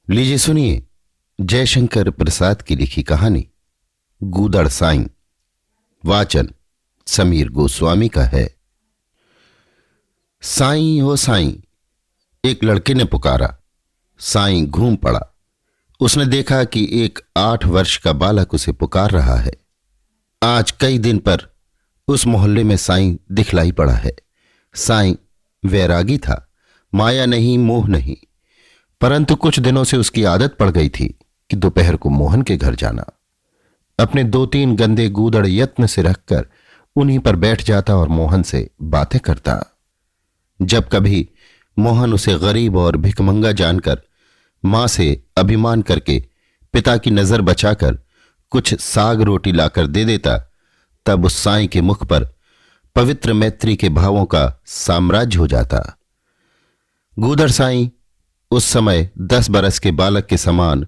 लीजिए सुनिए जयशंकर प्रसाद की लिखी कहानी गूदड़ साईं। वाचन समीर गोस्वामी का है। साईं ओ साईं, एक लड़के ने पुकारा। साईं घूम पड़ा। उसने देखा कि एक 8 वर्ष का बालक उसे पुकार रहा है। आज कई दिन पर उस मोहल्ले में साईं दिखलाई पड़ा है। साईं वैरागी था, माया नहीं, मोह नहीं, परंतु कुछ दिनों से उसकी आदत पड़ गई थी कि दोपहर को मोहन के घर जाना। अपने 2-3 गंदे गूदड़ यत्न से रखकर उन्हीं पर बैठ जाता और मोहन से बातें करता। जब कभी मोहन उसे गरीब और भिखमंगा जानकर मां से अभिमान करके पिता की नजर बचाकर कुछ साग रोटी लाकर दे देता, तब उस साईं के मुख पर पवित्र मैत्री के भावों का साम्राज्य हो जाता। गूदड़ साईं उस समय 10 बरस के बालक के समान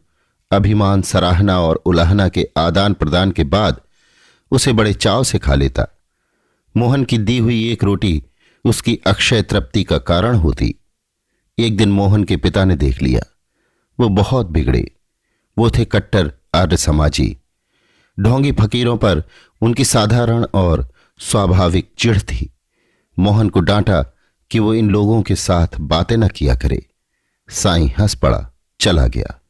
अभिमान, सराहना और उलाहना के आदान प्रदान के बाद उसे बड़े चाव से खा लेता। मोहन की दी हुई एक रोटी उसकी अक्षय तृप्ति का कारण होती। एक दिन मोहन के पिता ने देख लिया। वो बहुत बिगड़े। वो थे कट्टर आर्य समाजी। ढोंगी फकीरों पर उनकी साधारण और स्वाभाविक चिढ़ थी। मोहन को डांटा कि वो इन लोगों के साथ बातें न किया करे। साईं हंस पड़ा, चला गया।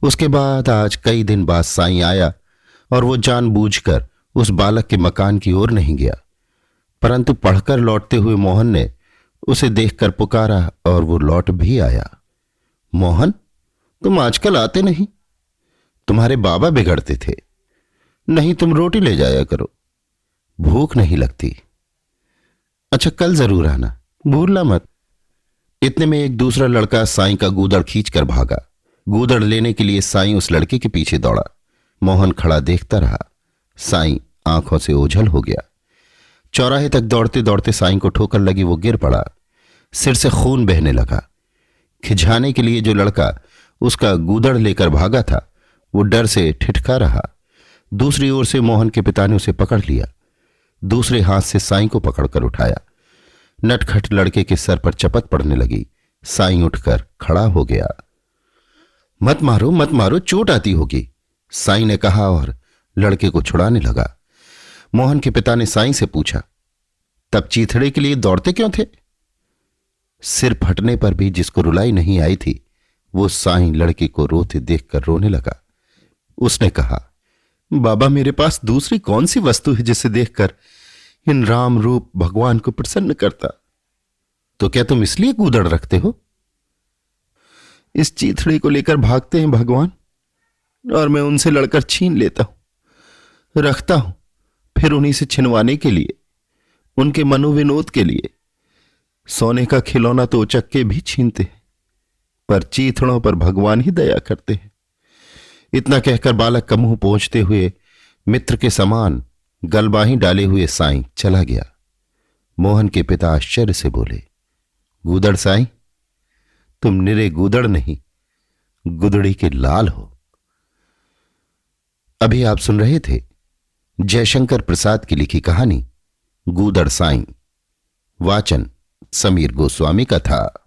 उसके बाद आज कई दिन बाद साईं आया और वो जानबूझकर उस बालक के मकान की ओर नहीं गया, परंतु पढ़कर लौटते हुए मोहन ने उसे देखकर पुकारा और वो लौट भी आया। मोहन, तुम आजकल आते नहीं। तुम्हारे बाबा बिगड़ते थे। नहीं, तुम रोटी ले जाया करो, भूख नहीं लगती। अच्छा, कल जरूर आना, भूलना मत। इतने में एक दूसरा लड़का साईं का गूदड़ खींचकर भागा। गूदड़ लेने के लिए साईं उस लड़के के पीछे दौड़ा। मोहन खड़ा देखता रहा। साईं आंखों से ओझल हो गया। चौराहे तक दौड़ते दौड़ते साईं को ठोकर लगी, वो गिर पड़ा। सिर से खून बहने लगा। खिंचाने के लिए जो लड़का उसका गूदड़ लेकर भागा था, वो डर से ठिठका रहा। दूसरी ओर से मोहन के पिता ने उसे पकड़ लिया। दूसरे हाथ से साईं को पकड़कर उठाया। नटखट लड़के के सर पर चपत पड़ने लगी। साईं उठकर खड़ा हो गया। मत मारो, मत मारो, चोट आती होगी, साईं ने कहा और लड़के को छुड़ाने लगा। मोहन के पिता ने साईं से पूछा, तब चीथड़े के लिए दौड़ते क्यों थे? सिर फटने पर भी जिसको रुलाई नहीं आई थी, वो साईं लड़के को रोते देखकर रोने लगा। उसने कहा, बाबा, मेरे पास दूसरी कौन सी वस्तु है जिसे देखकर इन राम रूप भगवान को प्रसन्न करता? तो क्या तुम इसलिए गूदड़ रखते हो? इस चीथड़े को लेकर भागते हैं भगवान, और मैं उनसे लड़कर छीन लेता हूं, रखता हूं, फिर उन्हीं से छिनवाने के लिए, उनके मनोविनोद के लिए। सोने का खिलौना तो उचक्के भी छीनते हैं, पर चीथड़ों पर भगवान ही दया करते हैं। इतना कहकर बालक का मुंह पोंछते हुए मित्र के समान गलबाही डाले हुए साईं चला गया। मोहन के पिता आश्चर्य से बोले, गूदड़ साईं, तुम निरे गूदड़ नहीं, गुदड़ी के लाल हो। अभी आप सुन रहे थे जयशंकर प्रसाद की लिखी कहानी गूदड़ साईं। वाचन समीर गोस्वामी का था।